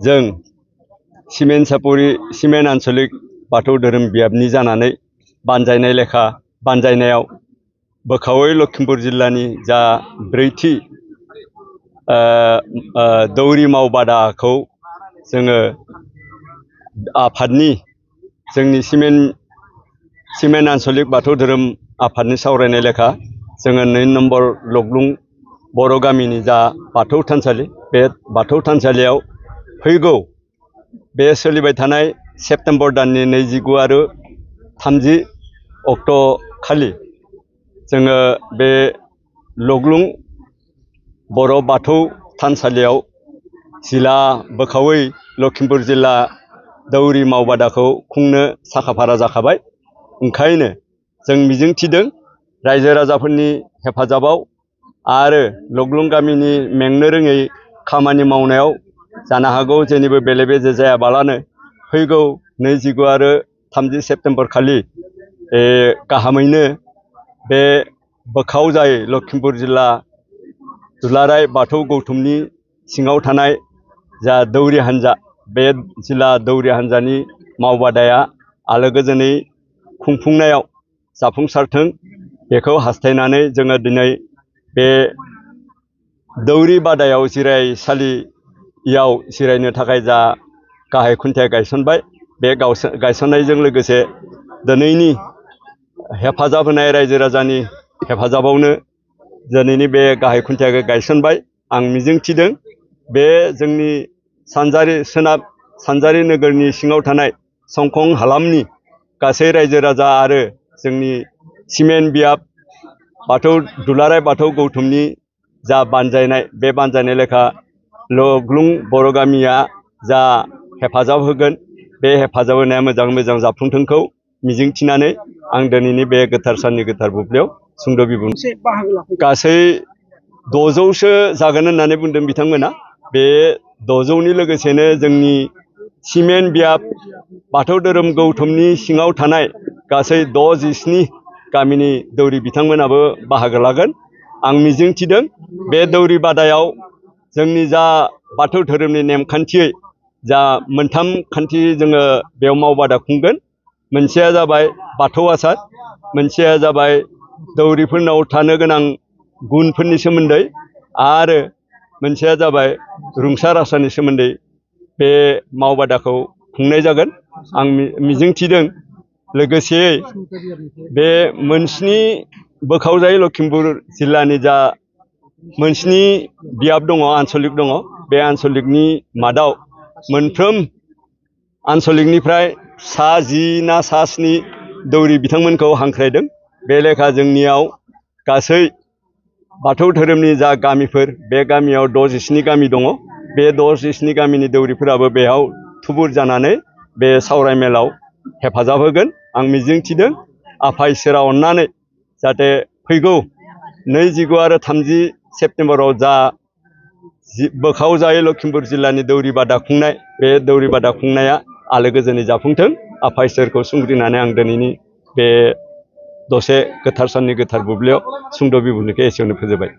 जों सिमेन आन्चलिक बाथौ धोरोम बियाबनि जानानै बानजायनाय लेखा बानजायनायाव बोखावै लखिमपुर जिल्लानि जा ब्रैथि दौरि मावबादाखौ जोङो आफादनि जोंनि सिमेन आन्चलिक बाथौ धोरोम आफादनि सावरायनाय लेखा जोङो 2 नम्बर लग्लुं बर' गामिनि जा बाथौ थानसालि बे बाथौ थानसालियाव फैगौ बे सोलिबाय थानाय सेप्तेम्बर दाननि 29 आरो 30 अक्ट' खालि जोङो बे लग्लुं बर' बाथौ थानसालियाव जिला बोखावै लखिमपुर जिल्ला दौरि मावबादाखौ खुंनो साखाफारा जाखाबाय। ओंखायनो जों मिजिंथिदों रायजो राजाफोरनि हेफाजाबाव आरो लग्लुं गामिनि मेंनो रोङै खामानि मावनायाव जानो हागौ जेनिबो बेले बेजे जायाबालानो फैगौ 29 आरो 30 सेप्तेम्बर खालि गाहामैनो बे बोखावजाय लखिमपुर जिल्ला दुलाराय बाथौ गौथुमनि सिङाव थानाय जा दौरि हान्जा बे जिल्ला दौरि हान्जानि मावबादाया आलो गोजोनै खुंफुंनायाव जाफुंसारथों बेखौ हास्थायनानै जोङो दिनै बे दौरि बादायाव जिरायसालियाव जिरायनो थाखाय जा गाहाय खुन्थिया गायसनबाय बे गायसननायजों लोगोसे दिनैनि हेफाजाब होनाय रायजो राजानि हेफाजाबावनो दिनैनि बे गाहाय खुन्थियाखौ गायसनबाय। आं मिजिंथिदों बे जोंनि सोनाब सानजारि नोगोरनि सिङाव थानाय संखं हालामनि गासै रायजो राजा आरो जोंनि सिमेन बियाब दुलाराय बाथौ गौथुमनि जा बानजायनाय बे बानजायनाय लेखा लग्लुं बर' गामिया जा हेफाजाब होगोन बे हेफाजाब होनाया मोजां जाफुंथोंखौ मिजिंथिनानै आं दिनैनि बे गोथार साननि गोथार बुब्लियाव सुंद' बिबुंथि गासै 600सो जागोन होननानै बुंदों बिथांमोना। बे 600नि लोगोसेनो जोंनि सिमेन बियाब बाथौ धोरोम गौथुमनि सिङाव थानाय गासै 67 गामिनि दौरि बिथांमोनाबो बाहागो लागोन। आं मिजिंथिदों बे दौरि बादायाव जोंनि जा बाथौ धोरोमनि नेमखान्थियै जा 3 खान्थि जोङो बेयाव मावबादा खुंगोन। मोनसेया जाबाय बाथौ आसार, मोनसेया जाबाय दौरिफोरनाव थानो गोनां गुनफोरनि सोमोन्दै आरो मोनसेया जाबाय रुंसार आसारनि सोमोन्दै बे मावबादाखौ खुंनाय जागोन। आं मिजिंथिदों लोगोसेयै बे मोनस्नि बोखावजायै लखिमपुर जिल्लानि जा मोनस्नि बियाब दङ आन्चलिक दङ बे आन्चलिकनि मादाव मोनफ्रोम आन्चलिकनिफ्राय सा 10 ना सा 7 दौरि बिथांमोनखौ हांख्रायदों। बे लेखा जोंनियाव गासै बाथौ धोरोमनि जा गामिफोर बे गामियाव 67 गामि दङ। बे 67 गामिनि दौरिफोराबो बेयाव थुबुर जानानै बे सावरायमेलाव हेफाजाब होगोन। आं मिजिंथिदों आफा इसोरा अननानै जाहाथे फैगौ 29 आरो 30 सेप्तेम्बराव जा बोखावजायै लखिमपुर जिल्लानि दौरि बादा खुंनाय बे दौरि बादा खुंनाया आलो गोजोनै जाफुंथों। आफा इसोरखौ सुंग्रिनानै आं दिनैनि बे दसे गोथार साननि गोथार बुब्लियाव सुंद' बिबुंथिखौ एसेयावनो फोजोबबाय।